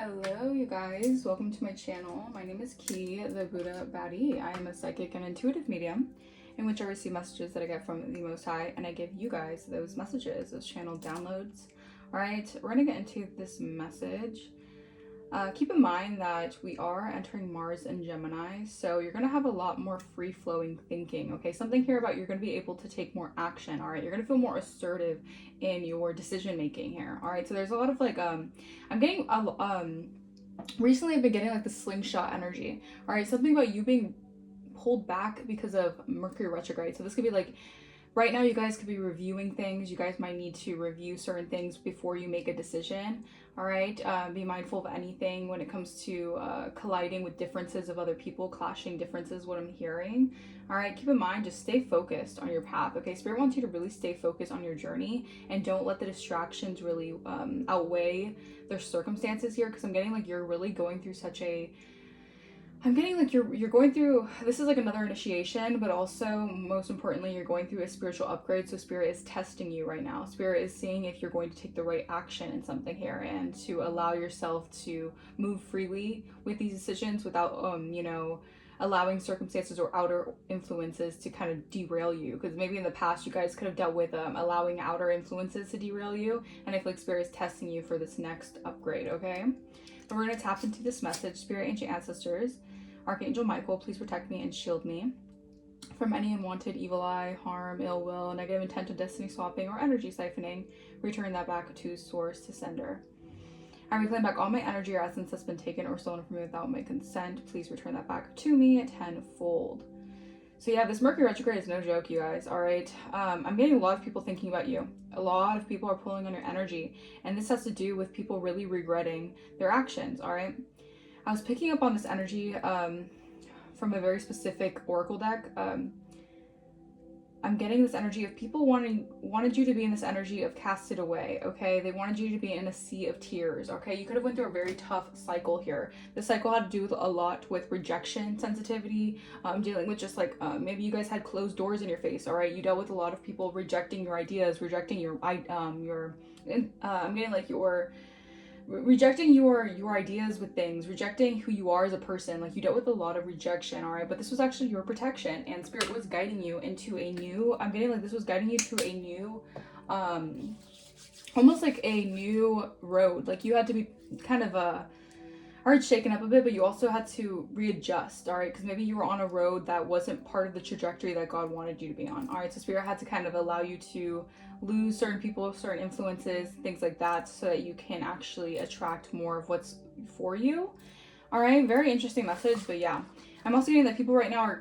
Hello you guys, welcome to my channel. My name is Ki, the Buddha Baddie. I am a psychic and intuitive medium in which I receive messages that I get from the Most High, and I give you guys those messages, those channel downloads. Alright, we're going to get into this message. Keep in mind that we are entering Mars and Gemini, so you're going to have a lot more free-flowing thinking, okay? Something here about you're going to be able to take more action, all right? You're going to feel more assertive in your decision-making here, all right? So there's a lot of like, I'm getting, recently I've been getting like the slingshot energy, all right? Something about you being pulled back because of Mercury retrograde. So this could be like, right now you guys could be reviewing things. You guys might need to review certain things before you make a decision. All right, be mindful of anything when it comes to colliding with differences of other people, clashing differences, what I'm hearing. All right, keep in mind, just stay focused on your path. Okay, Spirit wants you to really stay focused on your journey and don't let the distractions really outweigh their circumstances here, because I'm getting like you're really going through such a, I'm getting like you're going through, this is like another initiation, but also most importantly, you're going through a spiritual upgrade. So Spirit is testing you right now. Spirit is seeing if you're going to take the right action in something here and to allow yourself to move freely with these decisions without, allowing circumstances or outer influences to kind of derail you. Because maybe in the past you guys could have dealt with allowing outer influences to derail you. And I feel like Spirit is testing you for this next upgrade, okay? But we're going to tap into this message. Spirit, ancient ancestors, Archangel Michael, please protect me and shield me from any unwanted evil eye, harm, ill will, negative intent of destiny swapping, or energy siphoning. Return that back to source, to sender. I reclaim back all my energy or essence that's been taken or stolen from me without my consent. Please return that back to me tenfold. So yeah, this Mercury retrograde is no joke, you guys, all right? I'm getting a lot of people thinking about you. A lot of people are pulling on your energy, and this has to do with people really regretting their actions, all right? I was picking up on this energy from a very specific oracle deck. I'm getting this energy of people wanted you to be in this energy of casted away, okay? They wanted you to be in a sea of tears, okay? You could have went through a very tough cycle here. This cycle had to do a lot with rejection, sensitivity, dealing with just like, maybe you guys had closed doors in your face, all right? You dealt with a lot of people rejecting your ideas, rejecting I'm getting like rejecting your ideas with things, rejecting who you are as a person. Like you dealt with a lot of rejection, all right? But this was actually your protection, and Spirit was guiding you into a new, I'm getting like this was guiding you to a new, almost like a new road. Like you had to be kind of already shaken up a bit, but you also had to readjust, all right? Because maybe you were on a road that wasn't part of the trajectory that God wanted you to be on, all right? So Spirit had to kind of allow you to lose certain people, certain influences, things like that, so that you can actually attract more of what's for you, all right? Very interesting message, but yeah. I'm also getting that people right now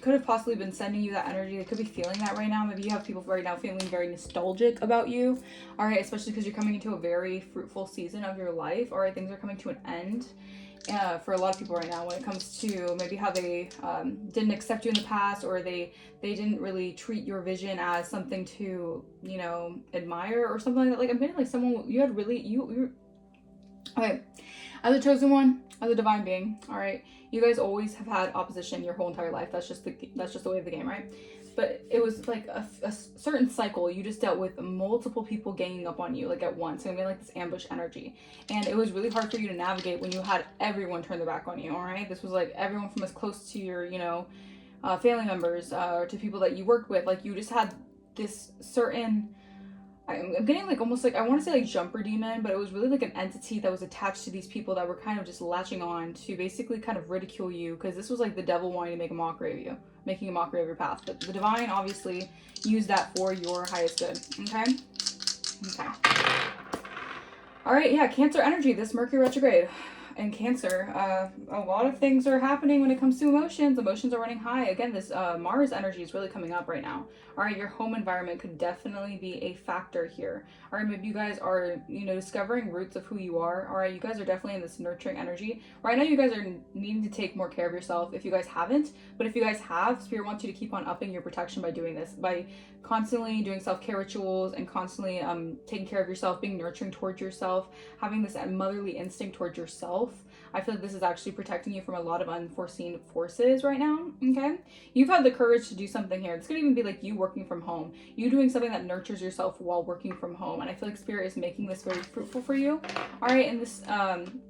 could have possibly been sending you that energy. They could be feeling that right now. Maybe you have people right now feeling very nostalgic about you, all right? Especially because you're coming into a very fruitful season of your life, all right? Things are coming to an end for a lot of people right now when it comes to maybe how they didn't accept you in the past, or they didn't really treat your vision as something to, admire or something like that. Like I'm getting like someone you had really, you okay, as a chosen one, as a divine being, all right, you guys always have had opposition your whole entire life. That's just the way of the game, right? But it was like a certain cycle. You just dealt with multiple people ganging up on you like at once, and like this ambush energy, and it was really hard for you to navigate when you had everyone turn their back on you, all right? This was like everyone from as close to your family members to people that you worked with. Like you just had this certain, I'm getting like almost like, I want to say like jumper demon, but it was really like an entity that was attached to these people that were kind of just latching on to basically kind of ridicule you, because this was like the devil wanting to make a mockery of you, making a mockery of your path. But the divine obviously used that for your highest good, okay? All right, yeah, Cancer energy, this Mercury retrograde. And Cancer, a lot of things are happening when it comes to emotions. Emotions are running high. Again, this Mars energy is really coming up right now. All right, your home environment could definitely be a factor here. All right, maybe you guys are, discovering roots of who you are. All right, you guys are definitely in this nurturing energy. Right now, you guys are needing to take more care of yourself if you guys haven't. But if you guys have, Spirit wants you to keep on upping your protection by doing this, by constantly doing self-care rituals and constantly taking care of yourself, being nurturing towards yourself, having this motherly instinct towards yourself. health. I feel like this is actually protecting you from a lot of unforeseen forces right now, okay? You've had the courage to do something here. This could even be like you working from home. You doing something that nurtures yourself while working from home. And I feel like Spirit is making this very fruitful for you. All right, and this,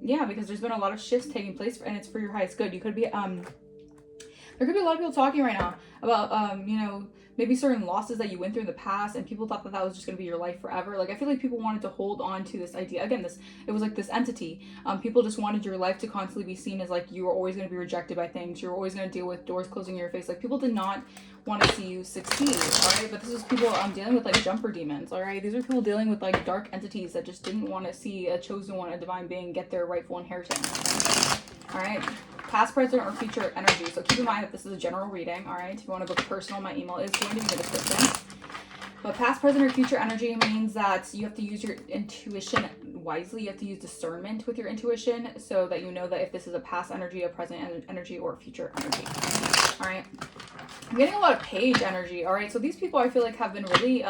yeah, because there's been a lot of shifts taking place and it's for your highest good. You could be, there could be a lot of people talking right now about, you know, maybe certain losses that you went through in the past and people thought that that was just going to be your life forever. Like, I feel like people wanted to hold on to this idea. Again, it was like this entity. People just wanted your life to constantly be seen as like you were always going to be rejected by things. You're always going to deal with doors closing in your face. Like, people did not want to see you succeed, all right? But this is people dealing with like jumper demons, all right? These are people dealing with like dark entities that just didn't want to see a chosen one, a divine being, get their rightful inheritance, all right? Past, present, or future energy. So keep in mind that this is a general reading, all right? If you want to book personal, my email is going to be in the description. But past, present, or future energy means that you have to use your intuition wisely. You have to use discernment with your intuition so that you know that if this is a past energy, a present energy, or a future energy, all right? I'm getting a lot of page energy, all right? So these people I feel like have been really,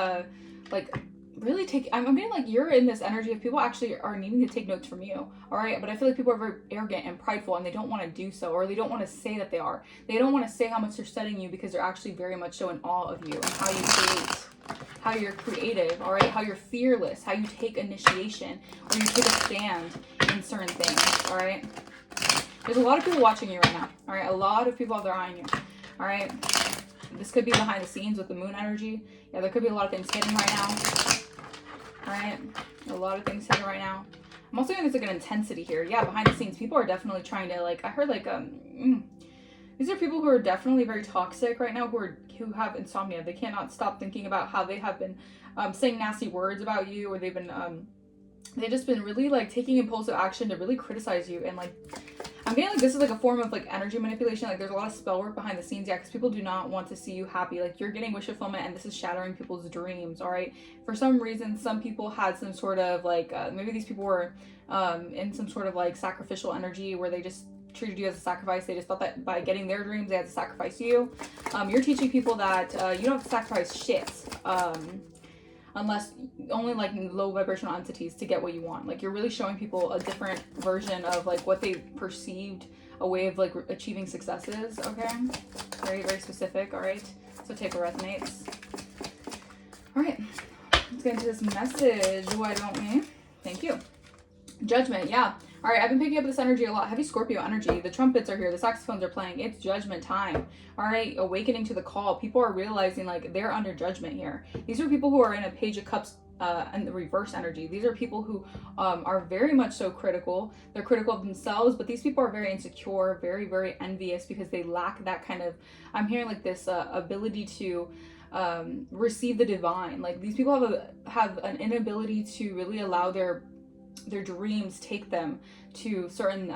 really I'm getting like you're in this energy of people actually are needing to take notes from you, all right? But I feel like people are very arrogant and prideful and they don't want to do so, or they don't want to say that they are. They don't want to say how much they're studying you because they're actually very much so in awe of you and how you create, how you're creative, all right? How you're fearless, how you take initiation, or you take a stand in certain things, all right? There's a lot of people watching you right now, all right? A lot of people have their eye on you, all right? This could be behind the scenes with the moon energy. Yeah, there could be a lot of things hidden right now. All right, a lot of things hidden right now. I'm also getting there's like an intensity here. Yeah, behind the scenes, people are definitely trying to like. I heard like these are people who are definitely very toxic right now. Who have insomnia. They cannot stop thinking about how they have been saying nasty words about you, or they've just been really like taking impulsive action to really criticize you and like. I'm getting like this is like a form of like energy manipulation. Like there's a lot of spell work behind the scenes, yeah, because people do not want to see you happy. Like you're getting wish fulfillment and this is shattering people's dreams, all right? For some reason, some people had some sort of like, maybe these people were in some sort of like sacrificial energy where they just treated you as a sacrifice. They just thought that by getting their dreams, they had to sacrifice you. You're teaching people that you don't have to sacrifice shit. Unless only like low vibrational entities to get what you want. Like you're really showing people a different version of like what they perceived a way of like achieving successes, okay? Very, very specific, all right? So take what resonates. All right, let's get into this message. Why don't we? Thank you. Judgment, yeah. All right, I've been picking up this energy a lot. Heavy Scorpio energy. The trumpets are here. The saxophones are playing. It's judgment time. All right, awakening to the call. People are realizing like they're under judgment here. These are people who are in a Page of Cups and the reverse energy. These are people who are very much so critical. They're critical of themselves, but these people are very insecure, very, very envious because they lack that kind of, I'm hearing like this ability to receive the divine. Like these people have an inability to really allow their dreams take them to certain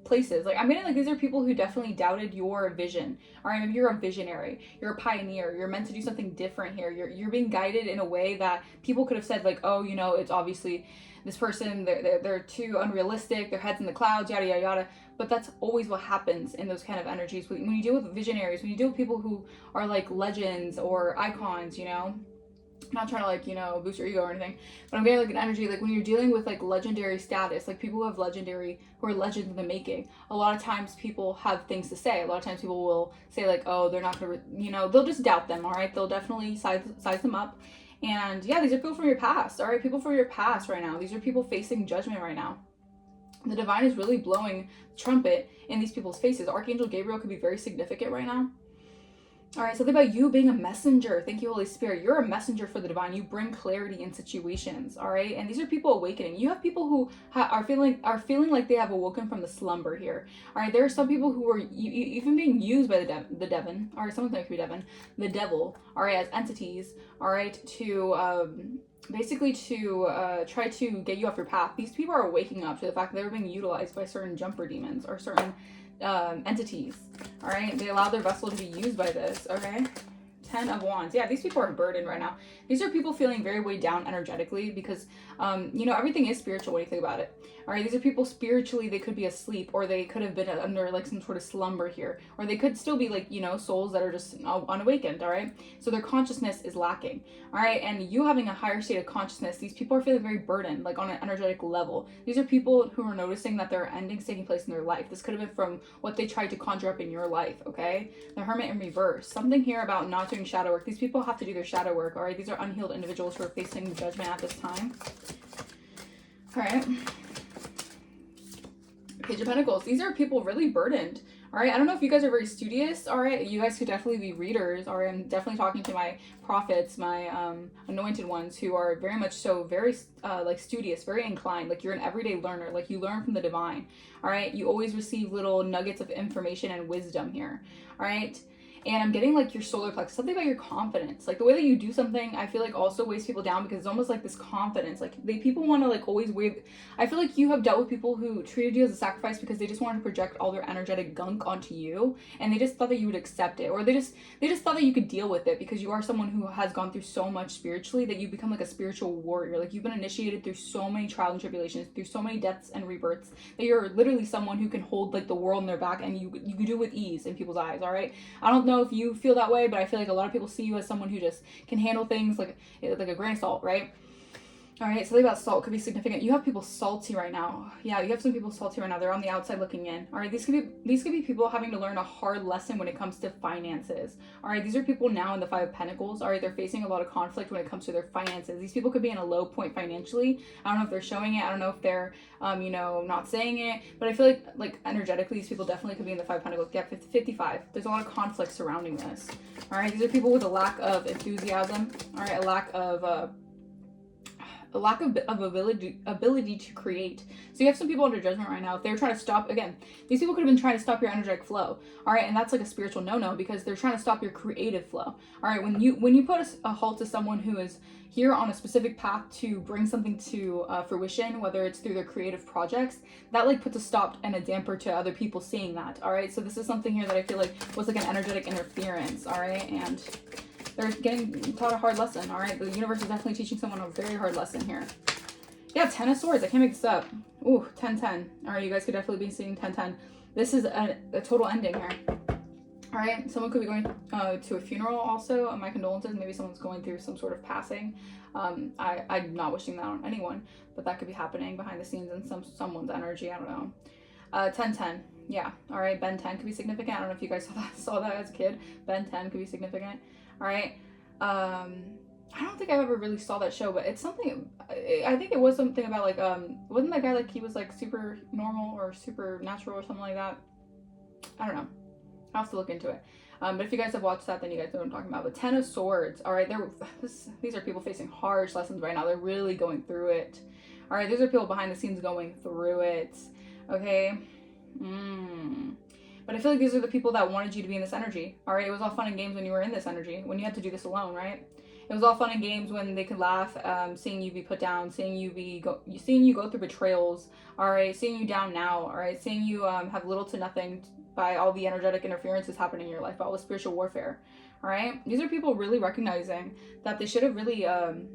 places. Like I'm getting like these are people who definitely doubted your vision. All right, maybe you're a visionary, you're a pioneer, you're meant to do something different here. You're being guided in a way that people could have said like, oh, you know, it's obviously this person, they're too unrealistic, their head's in the clouds, yada yada yada. But that's always what happens in those kind of energies when you deal with visionaries, when you deal with people who are like legends or icons, you know. I'm not trying to like, you know, boost your ego or anything, but I'm getting like an energy like when you're dealing with like legendary status, like people who have who are legends in the making, a lot of times people have things to say. A lot of times people will say like, oh, they're not gonna, you know, they'll just doubt them. All right, they'll definitely size them up. And yeah, these are people from your past. All right, people from your past right now. These are people facing judgment right now. The divine is really blowing the trumpet in these people's faces. Archangel Gabriel could be very significant right now. All right, something about you being a messenger. Thank you, Holy Spirit. You're a messenger for the divine. You bring clarity in situations, all right? And these are people awakening. You have people who are feeling like they have awoken from the slumber here, all right? There are some people who are even being used by the Devon, all right? Someone that could be Devon, the devil, all right, as entities, all right, to basically to try to get you off your path. These people are waking up to the fact that they're being utilized by certain jumper demons or certain entities. All right, they allow their vessel to be used by this. Okay, 10 of Wands. Yeah, these people are burdened right now. These are people feeling very weighed down energetically because, you know, everything is spiritual when you think about it. All right, these are people spiritually, they could be asleep, or they could have been under like some sort of slumber here, or they could still be like, you know, souls that are just unawakened. All right, so their consciousness is lacking. All right, and you having a higher state of consciousness, these people are feeling very burdened, like on an energetic level. These are people who are noticing that there are endings taking place in their life. This could have been from what they tried to conjure up in your life. Okay, the Hermit in reverse. Something here about not doing shadow work. These people have to do their shadow work. All right, these are unhealed individuals who are facing judgment at this time. All right. Page of Pentacles. These are people really burdened. All right. I don't know if you guys are very studious. All right. You guys could definitely be readers. All right. I'm definitely talking to my prophets, my anointed ones who are very much so very like studious, very inclined. Like you're an everyday learner. Like you learn from the divine. All right. You always receive little nuggets of information and wisdom here. All right. And I'm getting like your solar plexus, something about your confidence. Like the way that you do something, I feel like also weighs people down because it's almost like this confidence. Like people want to like always weigh. I feel like you have dealt with people who treated you as a sacrifice because they just wanted to project all their energetic gunk onto you. And they just thought that you would accept it. Or they just thought that you could deal with it because you are someone who has gone through so much spiritually that you become like a spiritual warrior. Like you've been initiated through so many trials and tribulations, through so many deaths and rebirths that you're literally someone who can hold like the world in their back and you can do it with ease in people's eyes. All right. I don't know if you feel that way, but I feel like a lot of people see you as someone who just can handle things like a grain of salt, right? All right, something about salt could be significant. You have people salty right now. Yeah, you have some people salty right now. They're on the outside looking in. All right, these could be people having to learn a hard lesson when it comes to finances. All right, these are people now in the Five of Pentacles. All right, they're facing a lot of conflict when it comes to their finances. These people could be in a low point financially. I don't know if they're showing it. I don't know if they're, you know, not saying it. But I feel like energetically, these people definitely could be in the Five of Pentacles. Yeah, 55. There's a lot of conflict surrounding this. All right, these are people with a lack of enthusiasm. All right, a lack of ability to create. So you have some people under judgment right now. If they're trying to stop, again, these people could have been trying to stop your energetic flow. All right, and that's like a spiritual no-no because they're trying to stop your creative flow. All right, when you put a halt to someone who is here on a specific path to bring something to fruition, whether it's through their creative projects, that like puts a stop and a damper to other people seeing that. All right, so this is something here that I feel like was like an energetic interference. All right, and they're getting taught a hard lesson. All right, the universe is definitely teaching someone a very hard lesson here. Yeah, 10 of Swords. I can't make this up. Ooh, 10-10. All right, you guys could definitely be seeing 10-10. This is a total ending here. All right, someone could be going to a funeral also. My condolences. Maybe someone's going through some sort of passing. I'm not wishing that on anyone, but that could be happening behind the scenes in someone's energy. I don't know. 10-10. Yeah. All right, Ben 10 could be significant. I don't know if you guys saw that as a kid. Ben 10 could be significant. All right. I don't think I ever really saw that show, but it's something. I think it was something about like wasn't that guy like he was like super normal or supernatural or something like that? I don't know. I'll have to look into it. But if you guys have watched that, then you guys know what I'm talking about. But 10 of Swords. All right, these are people facing harsh lessons right now. They're really going through it. All right, these are people behind the scenes going through it. Okay. But I feel like these are the people that wanted you to be in this energy. All right, it was all fun and games when you were in this energy, when you had to do this alone, right? It was all fun and games when they could laugh, seeing you be put down, seeing you go through betrayals. All right, seeing you down now. All right, seeing you have little to nothing by all the energetic interferences happening in your life, by all the spiritual warfare. All right, these are people really recognizing that they should have really I'm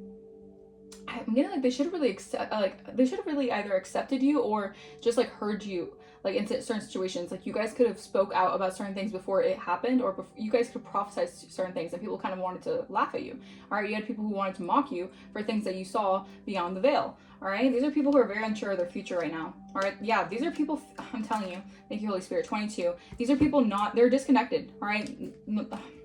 getting like they should have really either accepted you or just like heard you like in certain situations. Like you guys could have spoke out about certain things before it happened, or you guys could prophesize certain things and people kind of wanted to laugh at you. All right, you had people who wanted to mock you for things that you saw beyond the veil. All right, these are people who are very unsure of their future right now. All right, yeah, these are people, I'm telling you, thank you Holy Spirit. 22, these are people they're disconnected. All right,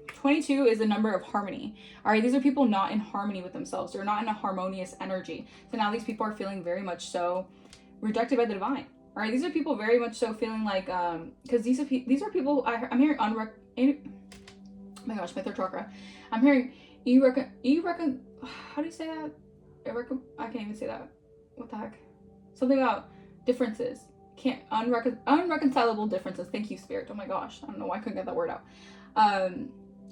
22 is a number of harmony. All right, these are people not in harmony with themselves. They're not in a harmonious energy. So now these people are feeling very much so rejected by the divine. All right, these are people very much so feeling like, because these are people, I'm hearing oh my gosh, my third chakra. I'm hearing how do you say that? I can't even say that. What the heck? Something about differences. Unreconcilable differences. Thank you, Spirit. Oh my gosh, I don't know why I couldn't get that word out.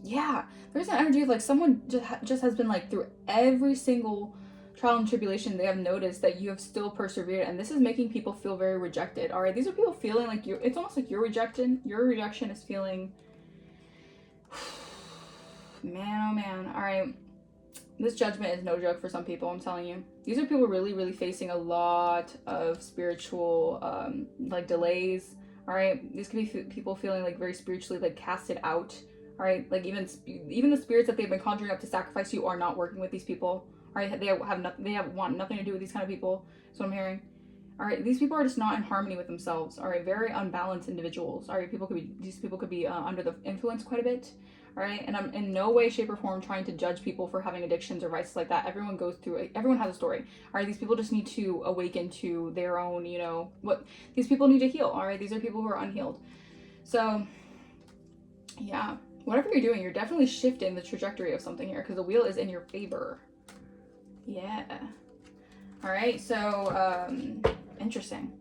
Yeah, there's an energy of like someone just has been like through every single trial and tribulation. They have noticed that you have still persevered, and this is making people feel very rejected. All right, these are people feeling like it's almost like your rejection is feeling Man, oh man. All right. This judgment is no joke for some people, I'm telling you. These are people really, really facing a lot of spiritual, like, delays. All right. These could be people feeling like very spiritually, like, casted out. All right. Like, even the spirits that they've been conjuring up to sacrifice you are not working with these people. All right. They want nothing to do with these kind of people. That's what I'm hearing. All right, these people are just not in harmony with themselves. All right, very unbalanced individuals. All right, these people could be under the influence quite a bit. All right, and I'm in no way, shape, or form trying to judge people for having addictions or vices like that. Everyone goes through it. Everyone has a story. All right, these people just need to awaken to their own, you know, what these people need to heal. All right, these are people who are unhealed. So, yeah, whatever you're doing, you're definitely shifting the trajectory of something here because the wheel is in your favor. Yeah. All right, so interesting.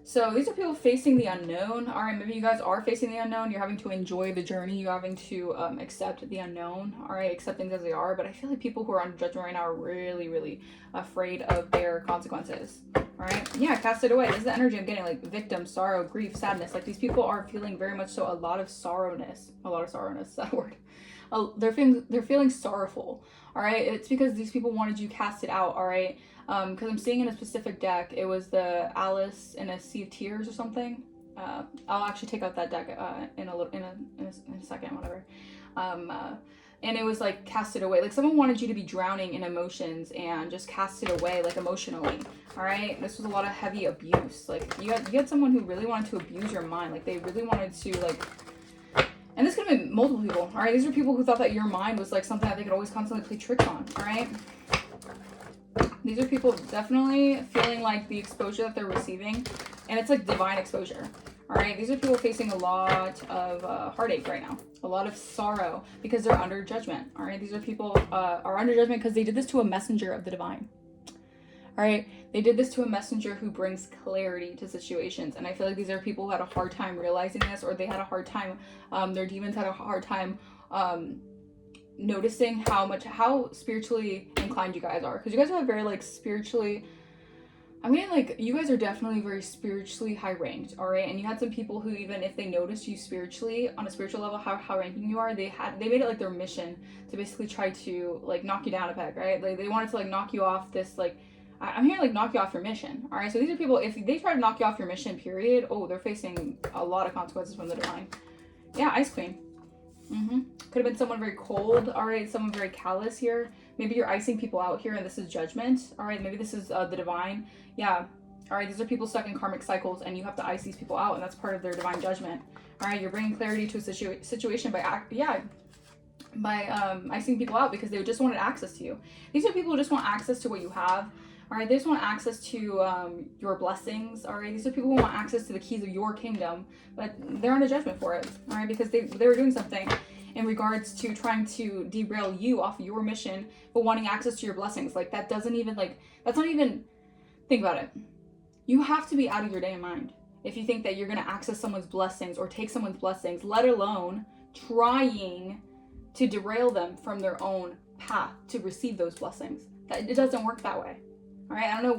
So these are people facing the unknown. All right, maybe you guys are facing the unknown. You're having to enjoy the journey. You're having to accept the unknown. All right, accept things as they are. But I feel like people who are under judgment right now are really, really afraid of their consequences. All right, yeah, cast it away. This is the energy I'm getting, like victim, sorrow, grief, sadness. Like these people are feeling very much so a lot of sorrowness. A lot of sorrowness, is that a word? They're feeling sorrowful. All right, it's because these people wanted you casted out. All right. Because I'm seeing in a specific deck, it was the Alice in a Sea of Tears or something. I'll actually take out that deck in a second, whatever. And it was like casted away. Like someone wanted you to be drowning in emotions and just cast it away, like emotionally. All right, this was a lot of heavy abuse. Like you had someone who really wanted to abuse your mind. Like they really wanted to like. And this could have been multiple people. All right, these are people who thought that your mind was like something that they could always constantly play tricks on. All right. These are people definitely feeling like the exposure that they're receiving, and it's like divine exposure. All right, these are people facing a lot of heartache right now, a lot of sorrow because they're under judgment. All right, these are people are under judgment because they did this to a messenger of the divine. All right, they did this to a messenger who brings clarity to situations, and I feel like these are people who had a hard time realizing this, or they had a hard time, their demons had a hard time noticing how spiritually inclined you guys are, because you guys are very like spiritually, I mean, like you guys are definitely very spiritually high ranked. All right, and you had some people who, even if they noticed you spiritually on a spiritual level, how high ranking you are, they made it like their mission to basically try to like knock you down a peg, right? Like they wanted to like knock you off this, like I'm here like knock you off your mission. All right, so these are people, if they try to knock you off your mission, period, oh, they're facing a lot of consequences from the divine. Yeah, Ice Queen. Could have been someone very cold. All right, someone very callous here. Maybe you're icing people out here, and this is judgment. All right, maybe this is the divine. Yeah. All right, these are people stuck in karmic cycles, and you have to ice these people out, and that's part of their divine judgment. All right, you're bringing clarity to a situation by icing people out because they just wanted access to you. These are people who just want access to what you have. All right, they just want access to your blessings. All right, these are people who want access to the keys of your kingdom, but they're under judgment for it. All right, because they were doing something in regards to trying to derail you off your mission, but wanting access to your blessings. Like that's not even, think about it. You have to be out of your damn mind if you think that you're going to access someone's blessings or take someone's blessings, let alone trying to derail them from their own path to receive those blessings. It doesn't work that way. All right, I don't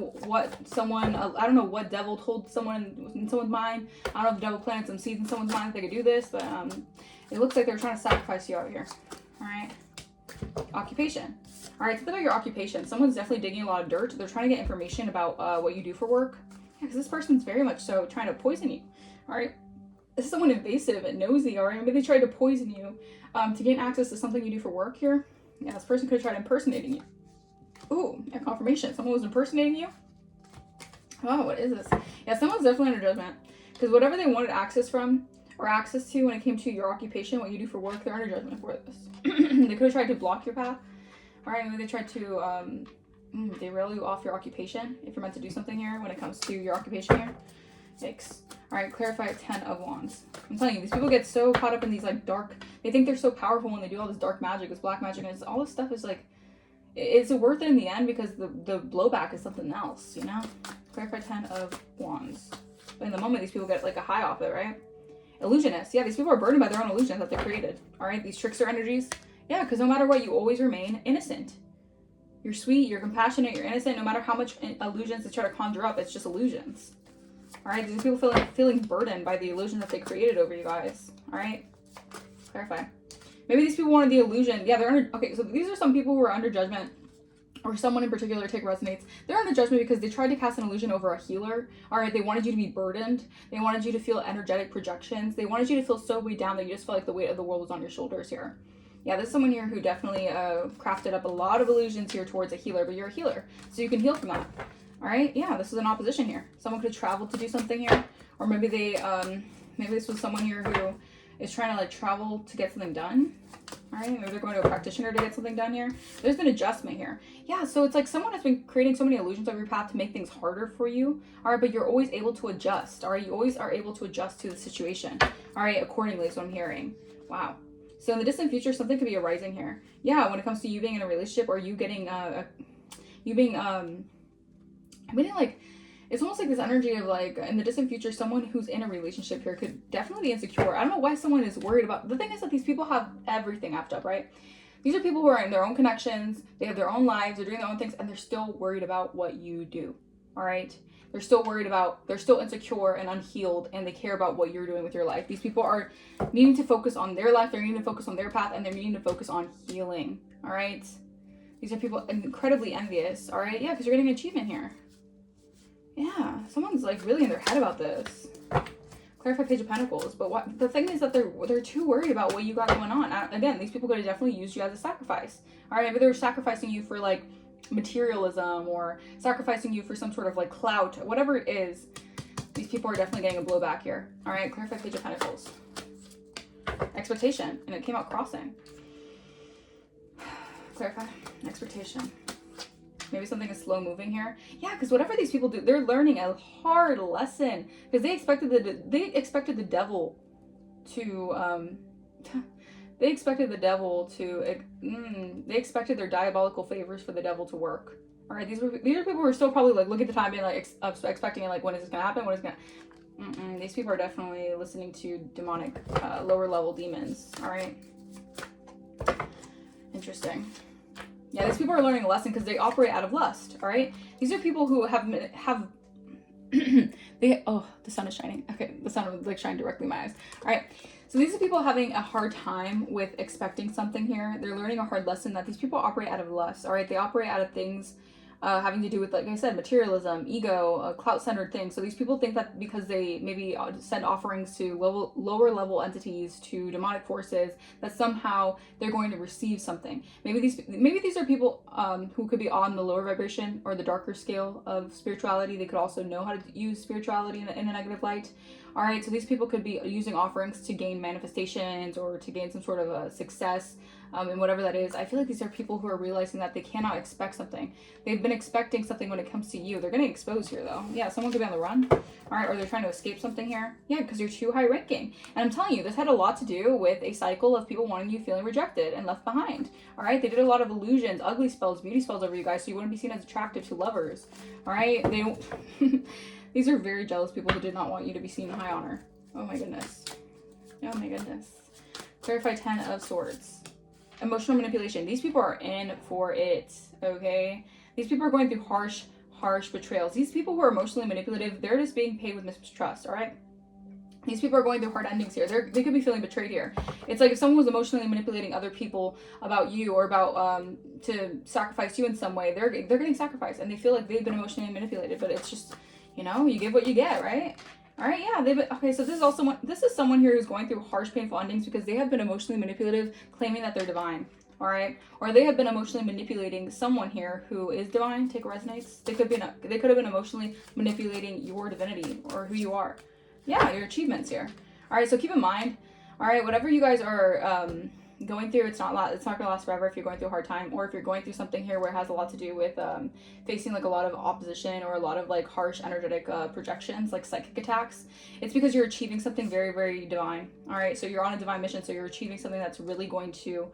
know what devil told someone in someone's mind. I don't know if the devil planted some seeds in someone's mind that they could do this, but it looks like they're trying to sacrifice you out here. All right, occupation. All right, think about your occupation. Someone's definitely digging a lot of dirt. They're trying to get information about what you do for work. Yeah, because this person's very much so trying to poison you. All right, this is someone invasive and nosy. All right, maybe they tried to poison you to gain access to something you do for work here. Yeah, this person could have tried impersonating you. Ooh, a confirmation. Someone was impersonating you? Oh, what is this? Yeah, someone's definitely under judgment. Because whatever they wanted access from, or access to when it came to your occupation, what you do for work, they're under judgment for this. They could have tried to block your path. Alright, maybe they tried to derail you off your occupation, if you're meant to do something here when it comes to your occupation here. Yikes. Alright, clarify 10 of Wands. I'm telling you, these people get so caught up in these like dark, they think they're so powerful when they do all this dark magic, this black magic, and all this stuff is like, it's worth it in the end because the blowback is something else, you know? Clarify 10 of Wands. But in the moment, these people get like a high off it, right? Illusionists. Yeah, these people are burdened by their own illusions that they created. All right, these trickster energies. Yeah, because no matter what, you always remain innocent. You're sweet, you're compassionate, you're innocent. No matter how much illusions they try to conjure up, it's just illusions. All right, these people feeling burdened by the illusion that they created over you guys. All right, clarify. Maybe these people wanted the illusion. Yeah, they're under, okay, so these are some people who are under judgment, or someone in particular, take resonates. They're under judgment because they tried to cast an illusion over a healer. All right, they wanted you to be burdened. They wanted you to feel energetic projections. They wanted you to feel so weighed down that you just felt like the weight of the world was on your shoulders here. Yeah, there's someone here who definitely crafted up a lot of illusions here towards a healer, but you're a healer, so you can heal from that. All right, yeah, this is an opposition here. Someone could have traveled to do something here, or maybe they, maybe this was someone here who is trying to like travel to get something done. All right, maybe they're going to a practitioner to get something done here. There's been adjustment here. Yeah, so it's like someone has been creating so many illusions over your path to make things harder for you. All right, but you're always able to adjust. All right, you always are able to adjust to the situation. All right, accordingly is what I'm hearing. Wow. So in the distant future, something could be arising here. Yeah, when it comes to you being in a relationship, or you getting, like, it's almost like this energy of like, in the distant future, someone who's in a relationship here could definitely be insecure. I don't know why someone is worried about, the thing is that these people have everything effed up, right? These are people who are in their own connections, they have their own lives, they're doing their own things, and they're still worried about what you do, all right? They're still worried about, they're still insecure and unhealed, and they care about what you're doing with your life. These people are needing to focus on their life, they're needing to focus on their path, and they're needing to focus on healing, all right? These are people incredibly envious, all right? Yeah, because you're getting achievement here. Yeah, someone's like really in their head about this. Clarify Page of Pentacles, but what the thing is that they're too worried about what you got going on. Again, these people could have definitely used you as a sacrifice. All right, maybe they were sacrificing you for like materialism, or sacrificing you for some sort of like clout, whatever it is. These people are definitely getting a blowback here. All right, Clarify Page of Pentacles. Expectation, and it came out crossing. Clarify. Expectation. Maybe something is slow moving here. Yeah, because whatever these people do, they're learning a hard lesson, because they expected the devil to they expected their diabolical favors for the devil to work. All right, these are people who are still probably like looking at the time being like expecting like, when is this gonna happen? When is it gonna? These people are definitely listening to demonic lower level demons. All right, interesting. Yeah, these people are learning a lesson because they operate out of lust, all right? These are people who have oh, the sun is shining. Okay, the sun would like shine directly in my eyes. All right, so these are people having a hard time with expecting something here. They're learning a hard lesson that these people operate out of lust, all right? They operate out of things having to do with, like I said, materialism, ego, clout-centered things. So these people think that because they maybe send offerings to lower level entities, to demonic forces, that somehow they're going to receive something. Maybe these are people who could be on the lower vibration or the darker scale of spirituality. They could also know how to use spirituality in a negative light. All right, so these people could be using offerings to gain manifestations, or to gain some sort of a success in whatever that is. I feel like these are people who are realizing that they cannot expect something. They've been expecting something when it comes to you. They're getting exposed here, though. Yeah, someone could be on the run. All right, or they're trying to escape something here. Yeah, because you're too high ranking. And I'm telling you, this had a lot to do with a cycle of people wanting you feeling rejected and left behind. All right, they did a lot of illusions, ugly spells, beauty spells over you guys, so you wouldn't be seen as attractive to lovers. All right, they don't... These are very jealous people who did not want you to be seen in high honor. Oh my goodness. Oh my goodness. Clarify 10 of Swords. Emotional manipulation. These people are in for it, okay? These people are going through harsh betrayals. These people who are emotionally manipulative, they're just being paid with mistrust, all right? These people are going through hard endings here. They could be feeling betrayed here. It's like if someone was emotionally manipulating other people about you, or about to sacrifice you in some way, they're getting sacrificed, and they feel like they've been emotionally manipulated, but it's just, you know, you give what you get, right? All right, yeah, okay, so this is someone here who's going through harsh, painful endings because they have been emotionally manipulative, claiming that they're divine, all right? Or they have been emotionally manipulating someone here who is divine. Take resonates. They could have been emotionally manipulating your divinity, or who you are. Yeah, your achievements here. All right, so keep in mind, all right, whatever you guys are going through, it's not gonna last forever if you're going through a hard time, or if you're going through something here where it has a lot to do with facing like a lot of opposition, or a lot of like harsh energetic projections, like psychic attacks. It's because you're achieving something very, very divine. All right, so you're on a divine mission, so you're achieving something that's really going to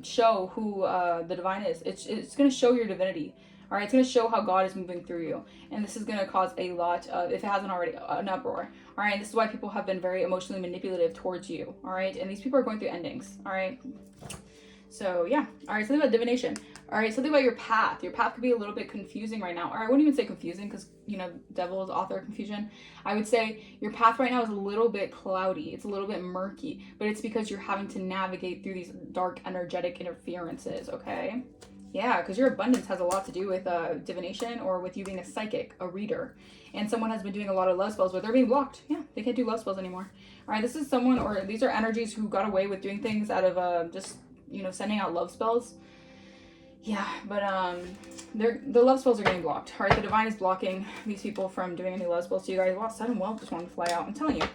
show who the divine is. It's going to show your divinity. All right, it's going to show how God is moving through you. And this is going to cause a lot of, if it hasn't already, an uproar. All right, and this is why people have been very emotionally manipulative towards you. All right, and these people are going through endings. All right, So yeah. All right, something about divination. All right, something about your path. Your path could be a little bit confusing right now. Or I wouldn't even say confusing because, you know, devil is author of confusion. I would say your path right now is a little bit cloudy. It's a little bit murky, but it's because you're having to navigate through these dark energetic interferences, okay? Yeah, because your abundance has a lot to do with divination or with you being a psychic, a reader. And someone has been doing a lot of love spells, but they're being blocked. Yeah, they can't do love spells anymore. All right, this is someone, or these are energies who got away with doing things out of just, you know, sending out love spells. Yeah, but the love spells are getting blocked. All right, the divine is blocking these people from doing any love spells to you guys. Wow, sudden wealth just wanted to fly out. I'm telling you,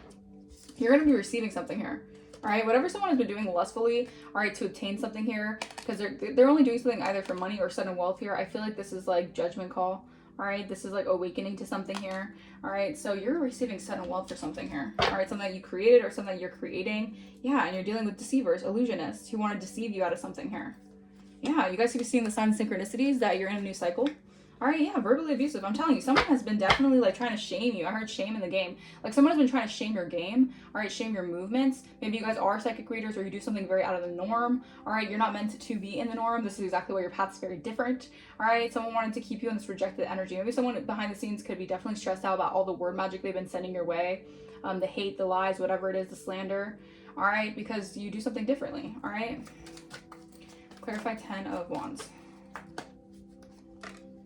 you're going to be receiving something here. All right, whatever someone has been doing lustfully, all right, to obtain something here, because they're only doing something either for money or sudden wealth here. I feel like this is like judgment call. All right, this is like awakening to something here. All right, so you're receiving sudden wealth for something here. All right, something that you created or something that you're creating. Yeah, and you're dealing with deceivers, illusionists who want to deceive you out of something here. Yeah, you guys could be seeing the signs and synchronicities that you're in a new cycle. All right, yeah, verbally abusive. I'm telling you, someone has been definitely like trying to shame you. I heard shame in the game. Like someone has been trying to shame your game. All right, shame your movements. Maybe you guys are psychic readers or you do something very out of the norm. All right, you're not meant to be in the norm. This is exactly why your path's very different. All right, someone wanted to keep you in this rejected energy. Maybe someone behind the scenes could be definitely stressed out about all the word magic they've been sending your way. The hate, the lies, whatever it is, the slander. All right, because you do something differently. All right. Clarify 10 of Wands.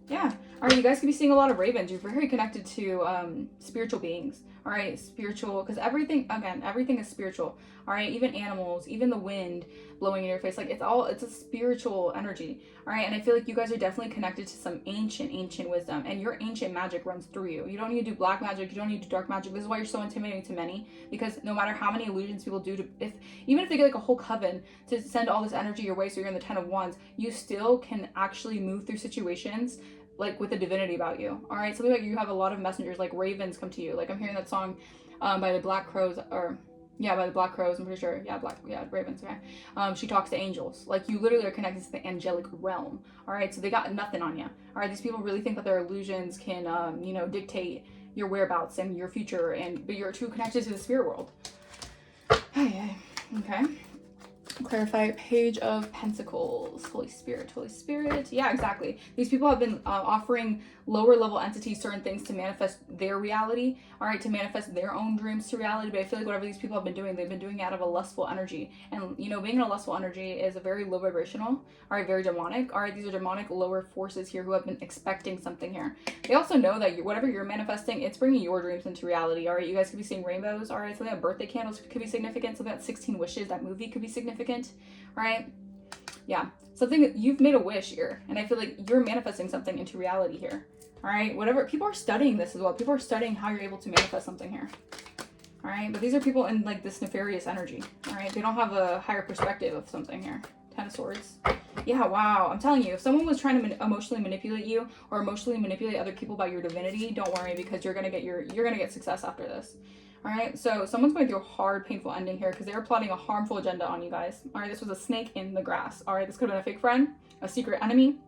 Yeah. All right, you guys could be seeing a lot of ravens. You're very connected to spiritual beings. All right, spiritual, because everything, again, everything is spiritual. All right, even animals, even the wind blowing in your face, like it's a spiritual energy. All right, and I feel like you guys are definitely connected to some ancient wisdom, and your ancient magic runs through you. You don't need to do black magic, you don't need to do dark magic. This is why you're so intimidating to many, because no matter how many illusions people do, even if they get like a whole coven to send all this energy your way, so you're in the 10 of Wands, you still can actually move through situations like with a divinity about you. All right, something like you have a lot of messengers, like ravens come to you. Like I'm hearing that song by the Black Crows, or yeah, by the Black Crows, I'm pretty sure. Yeah, ravens, okay. She talks to angels. Like you literally are connected to the angelic realm. All right, so they got nothing on you. All right, these people really think that their illusions can, you know, dictate your whereabouts and your future, but you're too connected to the spirit world. Okay. Clarify Page of Pentacles. Holy Spirit. Yeah, exactly. These people have been offering lower level entities certain things to manifest their reality, all right, to manifest their own dreams to reality. But I feel like whatever these people have been doing, they've been doing it out of a lustful energy. And, you know, being in a lustful energy is a very low vibrational, all right, very demonic. All right, these are demonic lower forces here who have been expecting something here. They also know that whatever you're manifesting, it's bringing your dreams into reality, all right? You guys could be seeing rainbows, all right? Something like birthday candles could be significant. Something like 16 Wishes, that movie could be significant. All right, yeah, something that you've made a wish here, and I feel like you're manifesting something into reality here. All right, whatever, people are studying this as well. People are studying how you're able to manifest something here. All right, but these are people in like this nefarious energy. All right, they don't have a higher perspective of something here. 10 of Swords. Yeah, wow, I'm telling you, if someone was trying to emotionally manipulate you or emotionally manipulate other people about your divinity, don't worry, because you're gonna get success after this. All right, so someone's going through a hard, painful ending here because they were plotting a harmful agenda on you guys. All right, this was a snake in the grass. All right, this could have been a fake friend, a secret enemy,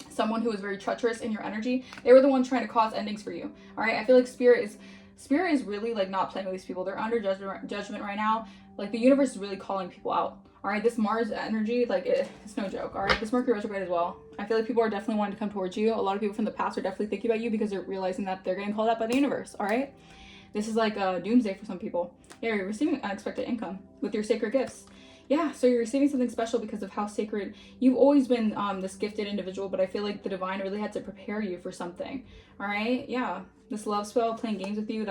someone who was very treacherous in your energy. They were the ones trying to cause endings for you. All right, I feel like spirit is really like not playing with these people. They're under judgment right now. Like the universe is really calling people out. All right, this Mars energy, like it's no joke. All right, this Mercury retrograde as well. I feel like people are definitely wanting to come towards you. A lot of people from the past are definitely thinking about you because they're realizing that they're getting called out by the universe. All right. This is like a doomsday for some people. Yeah, you're receiving unexpected income with your sacred gifts. Yeah, so you're receiving something special because of how sacred. You've always been this gifted individual, but I feel like the divine really had to prepare you for something. All right, yeah. This love spell, playing games with you,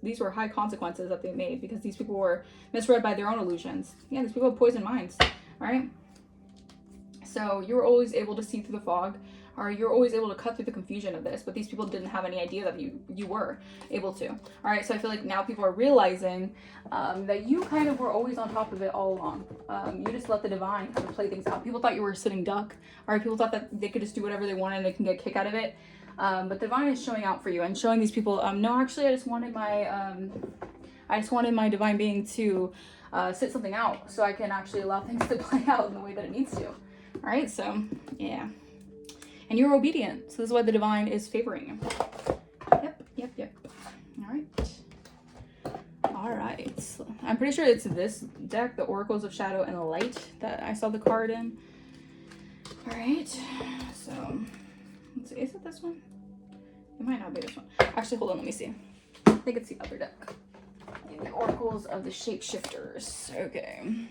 these were high consequences that they made because these people were misread by their own illusions. Yeah, these people have poisoned minds. All right. So you were always able to see through the fog. Or you're always able to cut through the confusion of this, but these people didn't have any idea that you were able to. All right, so I feel like now people are realizing that you kind of were always on top of it all along. You just let the divine kind of play things out. People thought you were a sitting duck. All right, people thought that they could just do whatever they wanted and they can get a kick out of it. But the divine is showing out for you and showing these people, no, actually, I just wanted my divine being to sit something out so I can actually allow things to play out in the way that it needs to. All right, so yeah. And you're obedient, so this is why the divine is favoring you. Yep. All right. I'm pretty sure it's this deck, the Oracles of Shadow and Light, that I saw the card in. All right, so let's see, is it this one? It might not be this one. Actually, hold on, let me see. I think it's the other deck. The Oracles of the Shapeshifters. Okay.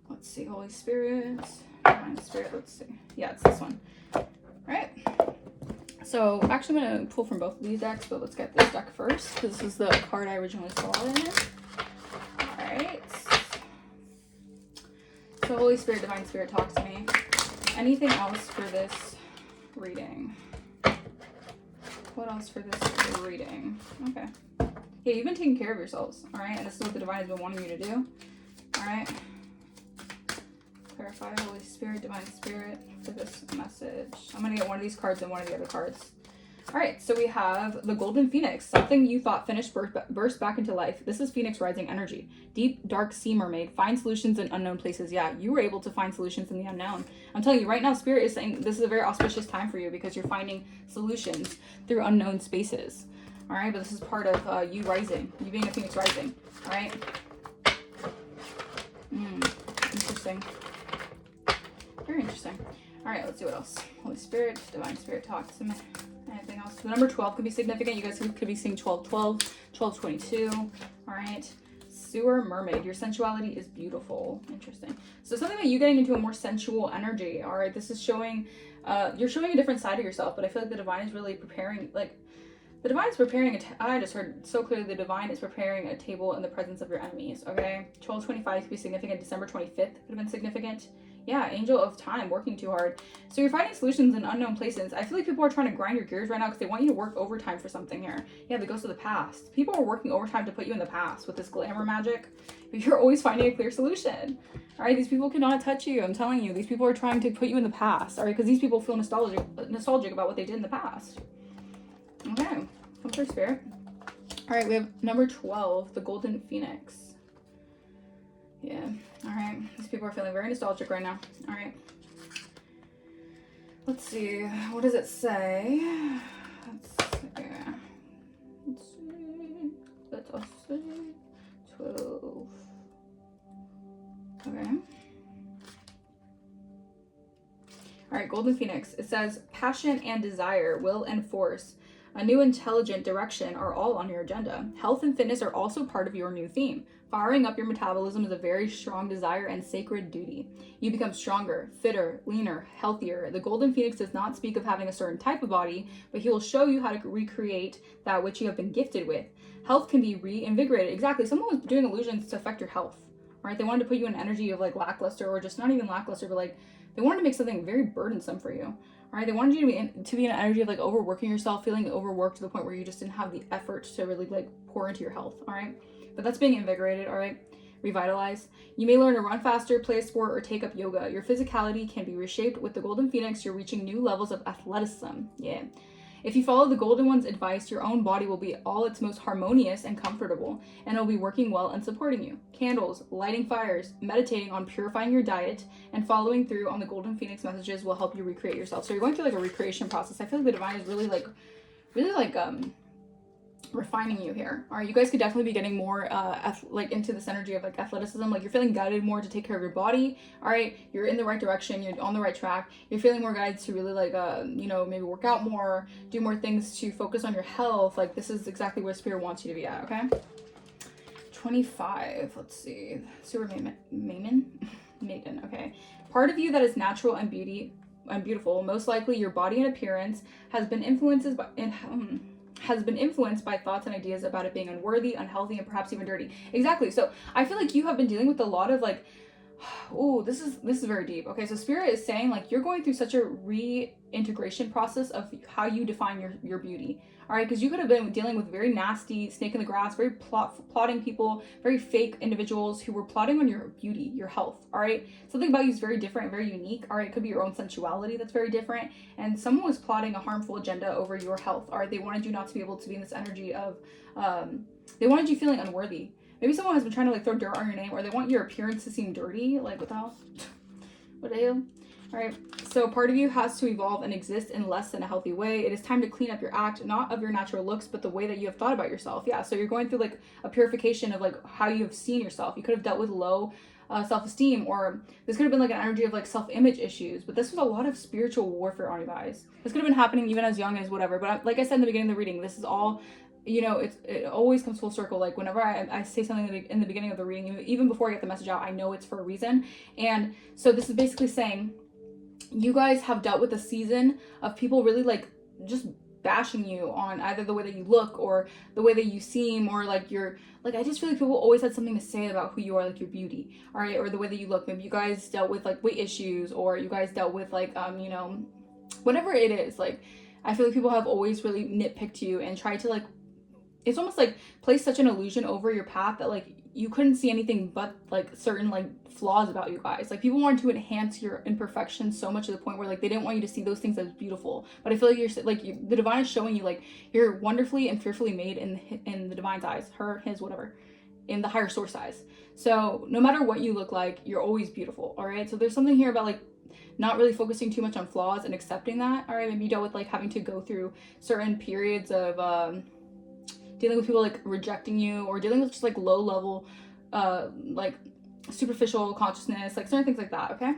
Let's see, Holy Spirit, Divine Spirit, let's see. Yeah, it's this one. All right. So actually I'm gonna pull from both of these decks, but let's get this deck first, because this is the card I originally saw it in. All right. So Holy Spirit, Divine Spirit, talk to me. Anything else for this reading? What else for this reading? Okay. Yeah, you've been taking care of yourselves, all right? And this is what the Divine has been wanting you to do, all right? Clarify, Holy Spirit, Divine Spirit, for this message. I'm going to get one of these cards and one of the other cards. All right, so we have the Golden Phoenix. Something you thought finished burst back into life. This is Phoenix rising energy. Deep, dark sea mermaid. Find solutions in unknown places. Yeah, you were able to find solutions in the unknown. I'm telling you right now, Spirit is saying this is a very auspicious time for you because you're finding solutions through unknown spaces. All right, but this is part of you rising, you being a Phoenix rising. All right. Interesting. Very interesting. All right, let's see what else. Holy Spirit, Divine Spirit, talk to me. Anything else? The number 12 could be significant. You guys could be seeing 1212, 1222. All right. Sewer Mermaid. Your sensuality is beautiful. Interesting. So something about you getting into a more sensual energy. All right. This is showing, you're showing a different side of yourself, but I feel like the Divine is really preparing, like, the Divine's preparing, I just heard so clearly, the Divine is preparing a table in the presence of your enemies, okay? 1225 could be significant. December 25th could have been significant. Yeah, Angel of Time, working too hard. So you're finding solutions in unknown places. I feel like people are trying to grind your gears right now because they want you to work overtime for something here. Yeah, the Ghost of the Past. People are working overtime to put you in the past with this glamour magic. But you're always finding a clear solution. All right, these people cannot touch you. I'm telling you, these people are trying to put you in the past. All right, because these people feel nostalgic about what they did in the past. Okay. Come through, Spirit. All right, we have number 12, the Golden Phoenix. Yeah, all right. These people are feeling very nostalgic right now. All right. Let's see. What does it say? Let's see. Let us see. 12. Okay. All right, Golden Phoenix. It says, passion and desire, will and force, a new intelligent direction are all on your agenda. Health and fitness are also part of your new theme. Firing up your metabolism is a very strong desire and sacred duty. You become stronger, fitter, leaner, healthier. The Golden Phoenix does not speak of having a certain type of body, but he will show you how to recreate that which you have been gifted with. Health can be reinvigorated. Exactly. Someone was doing illusions to affect your health, right? They wanted to put you in energy of like lackluster, or just not even lackluster, but like they wanted to make something very burdensome for you. All right, they wanted you to be in an energy of like overworking yourself, feeling overworked to the point where you just didn't have the effort to really like pour into your health. All right, but that's being invigorated. All right, revitalize. You may learn to run faster, play a sport, or take up yoga. Your physicality can be reshaped with the Golden Phoenix. You're reaching new levels of athleticism. Yeah. If you follow the Golden One's advice, your own body will be all its most harmonious and comfortable, and it'll be working well and supporting you. Candles, lighting fires, meditating on purifying your diet, and following through on the Golden Phoenix messages will help you recreate yourself. So you're going through like a recreation process. I feel like the Divine is really refining you here. All right, you guys could definitely be getting more like into this energy of like athleticism. Like you're feeling guided more to take care of your body. All right, you're in the right direction, you're on the right track. You're feeling more guided to really like you know, maybe work out more, do more things to focus on your health. Like this is exactly where Spirit wants you to be at. Okay, 25, let's see, Sewer Maiden. Okay, part of you that is natural and beautiful. Most likely your body and appearance has been influenced by thoughts and ideas about it being unworthy, unhealthy, and perhaps even dirty. Exactly. So I feel like you have been dealing with a lot of like, oh, this is very deep. Okay, so Spirit is saying like you're going through such a reintegration process of how you define your beauty. All right, because you could have been dealing with very nasty, snake in the grass, very plotting people, very fake individuals who were plotting on your beauty, your health. All right, something about you is very different, very unique. All right, it could be your own sensuality that's very different, and someone was plotting a harmful agenda over your health. All right, they wanted you not to be able to be in this energy of, they wanted you feeling unworthy. Maybe someone has been trying to like throw dirt on your name, or they want your appearance to seem dirty. Like what the hell? What the hell? All right, so part of you has to evolve and exist in less than a healthy way. It is time to clean up your act, not of your natural looks, but the way that you have thought about yourself. Yeah, so you're going through like a purification of like how you have seen yourself. You could have dealt with low self-esteem, or this could have been like an energy of like self-image issues, but this was a lot of spiritual warfare on you guys. This could have been happening even as young as whatever, but like I said in the beginning of the reading, this is all, you know, it always comes full circle. Like whenever I say something in the beginning of the reading, even before I get the message out, I know it's for a reason. And so this is basically saying you guys have dealt with a season of people really like just bashing you on either the way that you look or the way that you seem, or like you're like, I just feel like people always had something to say about who you are, like your beauty, all right, or the way that you look. Maybe you guys dealt with like weight issues, or you guys dealt with like you know, whatever it is. Like I feel like people have always really nitpicked you and tried to like, it's almost like place such an illusion over your path that like you couldn't see anything but like certain like flaws about you guys. Like people wanted to enhance your imperfections so much to the point where like they didn't want you to see those things as beautiful. But I feel like you're like the divine is showing you like you're wonderfully and fearfully made in the divine's eyes, her, his, whatever, in the higher source eyes. So no matter what you look like, you're always beautiful. All right. So there's something here about like not really focusing too much on flaws and accepting that. All right. Maybe you dealt with like having to go through certain periods of dealing with people like rejecting you, or dealing with just like low level like superficial consciousness, like certain things like that. Okay,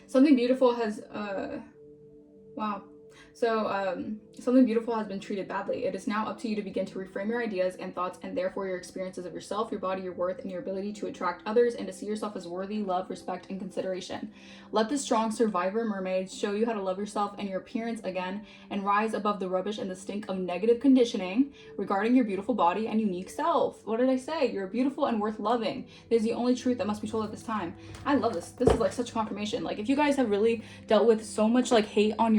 something beautiful has wow, so something beautiful has been treated badly. It is now up to you to begin to reframe your ideas and thoughts, and therefore your experiences of yourself, your body, your worth, and your ability to attract others, and to see yourself as worthy, love, respect, and consideration. Let the strong survivor mermaids show you how to love yourself and your appearance again, and rise above the rubbish and the stink of negative conditioning regarding your beautiful body and unique self. What did I say? You're beautiful and worth loving. It is the only truth that must be told at this time. I love this. This is like such confirmation. Like if you guys have really dealt with so much like hate on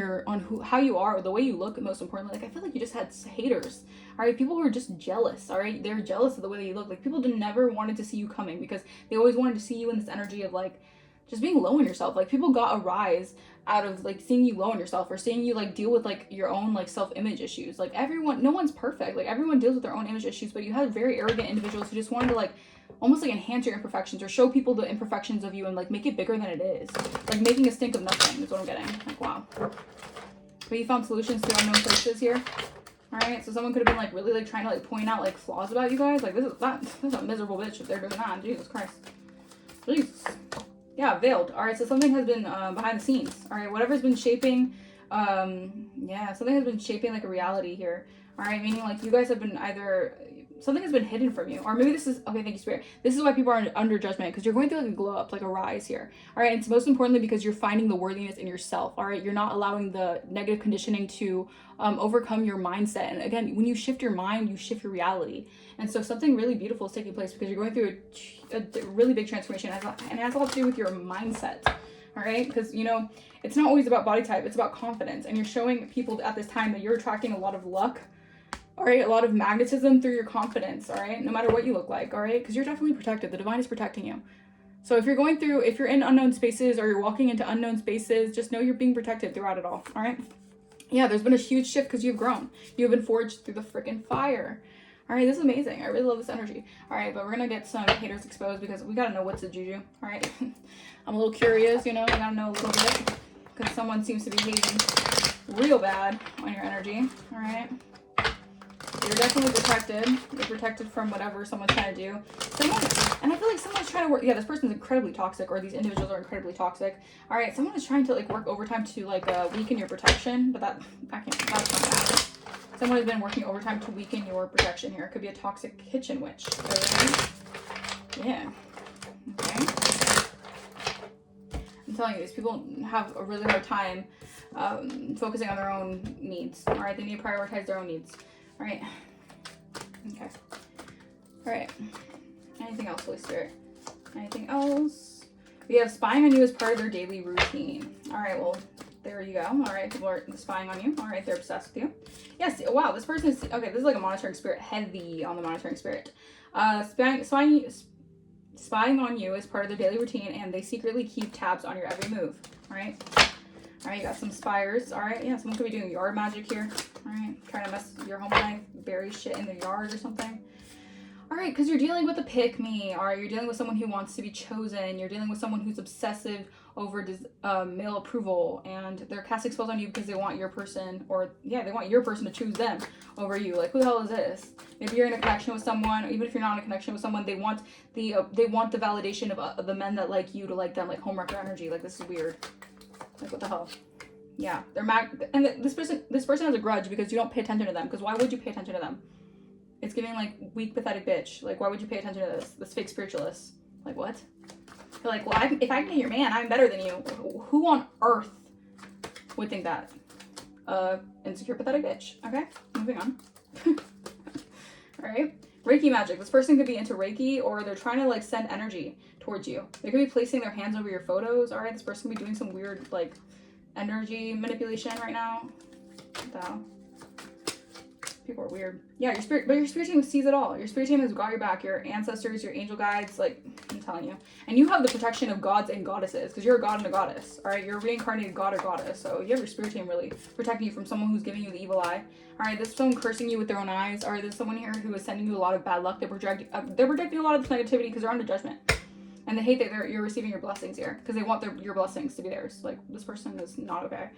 how you are, or the way you look, most importantly, like I feel like you just had haters. All right, people were just jealous. All right, they're jealous of the way that you look. Like people never wanted to see you coming, because they always wanted to see you in this energy of like just being low on yourself. Like people got a rise out of like seeing you low on yourself, or seeing you like deal with like your own like self-image issues. Like everyone, no one's perfect. Like everyone deals with their own image issues, but you had very arrogant individuals who just wanted to like almost like enhance your imperfections, or show people the imperfections of you and like make it bigger than it is. Like making a stink of nothing is what I'm getting. Like wow. But you found solutions to unknown places here. All right, so someone could have been like really like trying to like point out like flaws about you guys. Like this is a miserable bitch if they're doing that. Jesus Christ. Jesus. Yeah, veiled. All right, so something has been behind the scenes. All right, whatever's been shaping, yeah, something has been shaping like a reality here. All right, meaning like you guys have been either, something has been hidden from you, or maybe this is, okay, thank you, Spirit. This is why people are under judgment, because you're going through like a glow up, like a rise here. All right, and it's most importantly because you're finding the worthiness in yourself. All right, you're not allowing the negative conditioning to overcome your mindset. And again, when you shift your mind, you shift your reality. And so something really beautiful is taking place, because you're going through a really big transformation, and it has a lot to do with your mindset. All right, because you know it's not always about body type, it's about confidence. And you're showing people at this time that you're attracting a lot of luck, all right, a lot of magnetism through your confidence, all right, no matter what you look like, all right, because you're definitely protected. The divine is protecting you. So if you're in unknown spaces, or you're walking into unknown spaces, just know you're being protected throughout it all. All right, yeah, there's been a huge shift because you've grown. You've been forged through the freaking fire. All right, this is amazing. I really love this energy. All right, but we're gonna get some haters exposed, because we gotta know what's the juju. All right, I'm a little curious, you know, I gotta know a little bit, because someone seems to be hating real bad on your energy. All right, you're definitely protected. You're protected from whatever someone's trying to do. And I feel like someone's trying to work, yeah, this person's incredibly toxic, or these individuals are incredibly toxic. All right, someone is trying to like work overtime to like weaken your protection, but that's not gonna happen. Someone has been working overtime to weaken your protection here. It could be a toxic kitchen witch. Yeah. Okay. I'm telling you, these people have a really hard time focusing on their own needs. All right, they need to prioritize their own needs. All right. Okay. All right. Anything else, Holy Spirit? Anything else? We have spying on you as part of their daily routine. All right, well, there you go. All right, people are spying on you. All right, they're obsessed with you. Yes, wow, this person is, okay, this is like a monitoring spirit, heavy on the monitoring spirit. Spying on you is part of their daily routine, and they secretly keep tabs on your every move. All right. All right, you got some spires. All right, yeah, someone could be doing yard magic here. All right, trying to mess your home life, bury shit in the yard or something. All All right, because you're dealing with a pick-me. All right, you're dealing with someone who wants to be chosen. You're dealing with someone who's obsessive over male approval, and they're casting spells on you because they want your person, or yeah, they want your person to choose them over you. Like, who the hell is this? Maybe you're in a connection with someone, or even if you're not in a connection with someone, they want the validation of the men that like you to like them, like homewrecker energy. Like, this is weird. Like, what the hell? Yeah, they're mad, and this person has a grudge because you don't pay attention to them. Because why would you pay attention to them? It's giving like weak, pathetic bitch. Like, why would you pay attention to this fake spiritualist? Like, what? You're like, well, if I can be your man, I'm better than you. Who on earth would think that? Insecure, pathetic bitch. Okay, moving on. All right, Reiki magic. This person could be into Reiki, or they're trying to like send energy towards you. They could be placing their hands over your photos. All right, this person could be doing some weird like energy manipulation right now. What the hell? People are weird. Yeah, your spirit team sees it all. Your spirit team has got your back. Your ancestors, your angel guides, like, I'm telling you. And you have the protection of gods and goddesses, because you're a god and a goddess. All right, you're a reincarnated god or goddess. So you have your spirit team really protecting you from someone who's giving you the evil eye. All right, this is someone cursing you with their own eyes. All right, there's someone here who is sending you a lot of bad luck. They're projecting a lot of this negativity because they're under judgment. And they hate that you're receiving your blessings here, because they want your blessings to be theirs. Like, this person is not okay.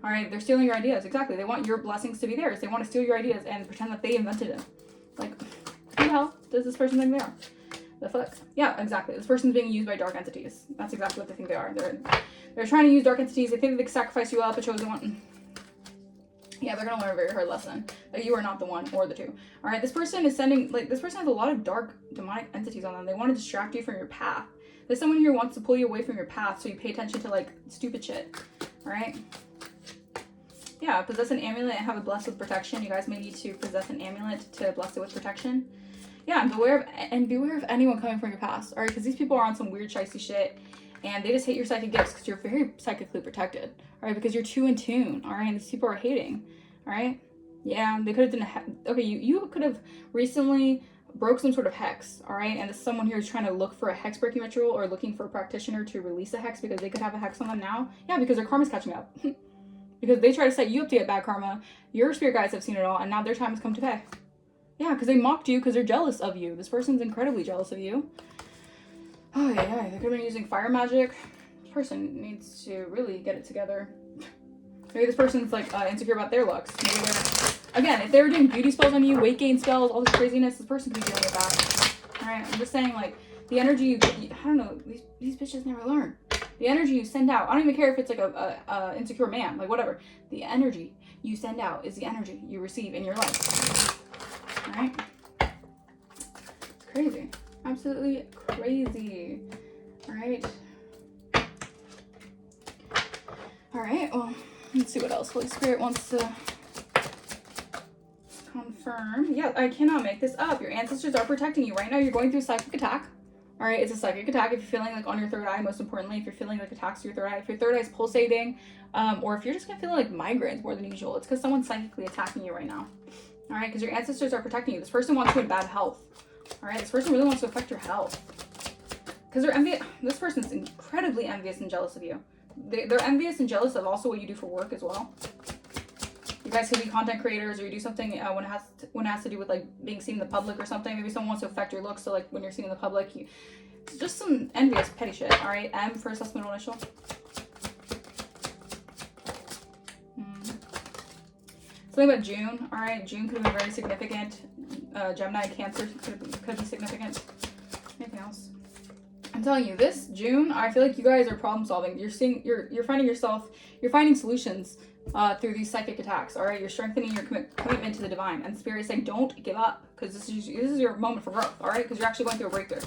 All right, they're stealing your ideas. Exactly. They want your blessings to be theirs. They want to steal your ideas and pretend that they invented them. Like, who the hell does this person think they are? The fuck? Yeah, exactly. This person's being used by dark entities. That's exactly what they think they are. They're trying to use dark entities. They think that they can sacrifice you up, a chosen one. Yeah, they're gonna learn a very hard lesson that you are not the one or the two. All right, this person is sending, like, this person has a lot of dark demonic entities on them. They want to distract you from your path. There's someone here who wants to pull you away from your path, so you pay attention to like stupid shit. All right. Yeah, possess an amulet and have it blessed with protection. You guys may need to possess an amulet to bless it with protection. Yeah, and beware of anyone coming from your past. All right, because these people are on some weird shicey shit, and they just hate your psychic gifts because you're very psychically protected. All right, because you're too in tune. All right, and these people are hating. All right. Yeah, they could have done. Okay, you could have recently broke some sort of hex. All right, and this someone here is trying to look for a hex breaking ritual or looking for a practitioner to release a hex because they could have a hex on them now. Yeah, because their karma's catching up. Because they try to set you up to get bad karma. Your spirit guides have seen it all, and now their time has come to pay. Yeah, because they mocked you because they're jealous of you. This person's incredibly jealous of you. Oh, yeah, they could have been using fire magic. This person needs to really get it together. Maybe this person's, like, insecure about their looks. Maybe again, if they were doing beauty spells on you, weight gain spells, all this craziness, this person could be dealing with that. All right, I'm just saying, like, the energy I don't know, these bitches never learn. The energy you send out, I don't even care if it's like a insecure man, like whatever. The energy you send out is the energy you receive in your life. All right? It's crazy. Absolutely crazy. All right? All right, well, let's see what else Holy Spirit wants to confirm. Yeah, I cannot make this up. Your ancestors are protecting you. Right now, you're going through a psychic attack. All right, it's a psychic attack if you're feeling like on your third eye, most importantly, if you're feeling like attacks to your third eye, if your third eye is pulsating, or if you're just gonna feel like migraines more than usual, it's because someone's psychically attacking you right now. All right, because your ancestors are protecting you. This person wants you in bad health. All right, this person really wants to affect your health. Because they're envious. This person's incredibly envious and jealous of you. They're envious and jealous of also what you do for work as well. You guys could be content creators, or you do something when it has to do with like being seen in the public or something. Maybe someone wants to affect your looks, so like when you're seen in the public, just some envious petty shit. All right, M for assessment initial. Something about June. All right, June could be very significant. Gemini, Cancer could be significant. Anything else? I'm telling you, this June, I feel like you guys are problem solving. You're finding solutions through these psychic attacks. All right, you're strengthening your commitment to the divine, and Spirit is saying, don't give up, because this is your moment for growth. All right, because you're actually going through a breakthrough.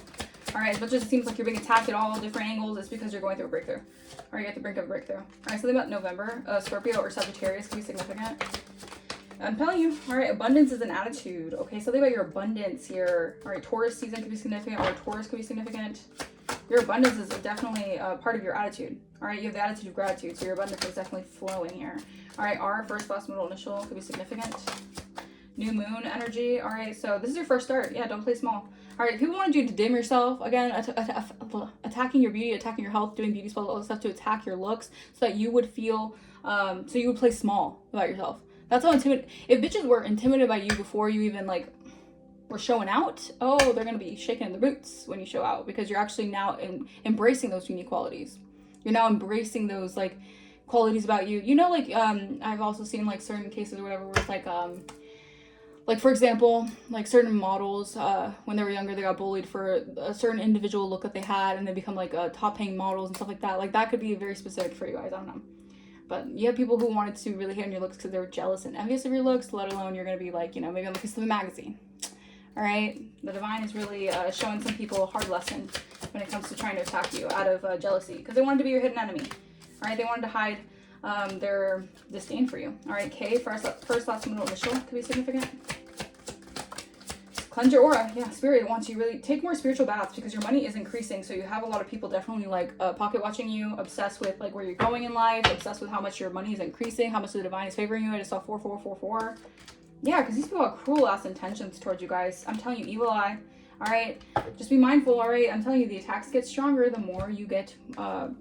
All right, as much as it seems like you're being attacked at all different angles, it's because you're going through a breakthrough. All right, you're at the brink of a breakthrough. All right, something about November, Scorpio or Sagittarius can be significant. I'm telling you, all right, abundance is an attitude. Okay, something about your abundance here. All right, Taurus season could be significant, or Taurus could be significant. Your abundance is definitely part of your attitude. All right, you have the attitude of gratitude, so your abundance is definitely flowing here. All right, R, first, last, middle, initial could be significant. New moon energy. All right, so this is your first start. Yeah, don't play small. All right, people want you to dim yourself. Again, attacking your beauty, attacking your health, doing beauty spells, all this stuff to attack your looks so that you would feel, so you would play small about yourself. That's how intimidated. If bitches were intimidated by you before you even like or showing out, oh, they're going to be shaking in the boots when you show out, because you're actually now embracing those unique qualities. You're now embracing those like qualities about you. You know, like I've also seen like certain cases or whatever where it's like for example, like certain models, when they were younger, they got bullied for a certain individual look that they had, and they become like top paying models and stuff like that. Like that could be very specific for you guys. I don't know. But you have people who wanted to really hit on your looks because they were jealous and envious of your looks, let alone you're going to be like, you know, maybe on the piece of a magazine. All right. The divine is really showing some people a hard lesson when it comes to trying to attack you out of jealousy, because they wanted to be your hidden enemy. All right. They wanted to hide their disdain for you. All right. K, first, last, middle initial could be significant. Cleanse your aura. Yeah, Spirit wants you really take more spiritual baths, because your money is increasing. So you have a lot of people definitely like pocket watching you, obsessed with like where you're going in life, obsessed with how much your money is increasing, how much the divine is favoring you. I just saw 4444. Yeah, because these people have cruel ass intentions towards you guys. I'm telling you, evil eye. All right, just be mindful. All right, I'm telling you, the attacks get stronger the more you get, the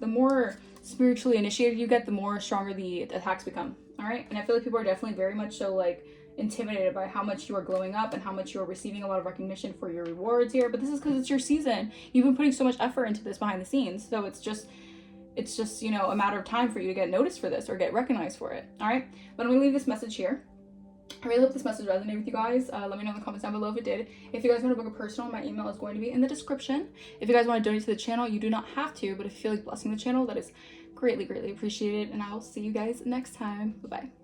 more spiritually initiated you get, the more stronger the attacks become. All right, and I feel like people are definitely very much so like intimidated by how much you are glowing up and how much you are receiving a lot of recognition for your rewards here. But this is because it's your season. You've been putting so much effort into this behind the scenes, so it's just you know, a matter of time for you to get noticed for this or get recognized for it. All right, but I'm gonna leave this message here. I really hope this message resonated with you guys. Let me know in the comments down below if it did. If you guys want to book a personal, my email is going to be in the description. If you guys want to donate to the channel, you do not have to, but if you feel like blessing the channel, that is greatly appreciated. And I will see you guys next time. Bye bye.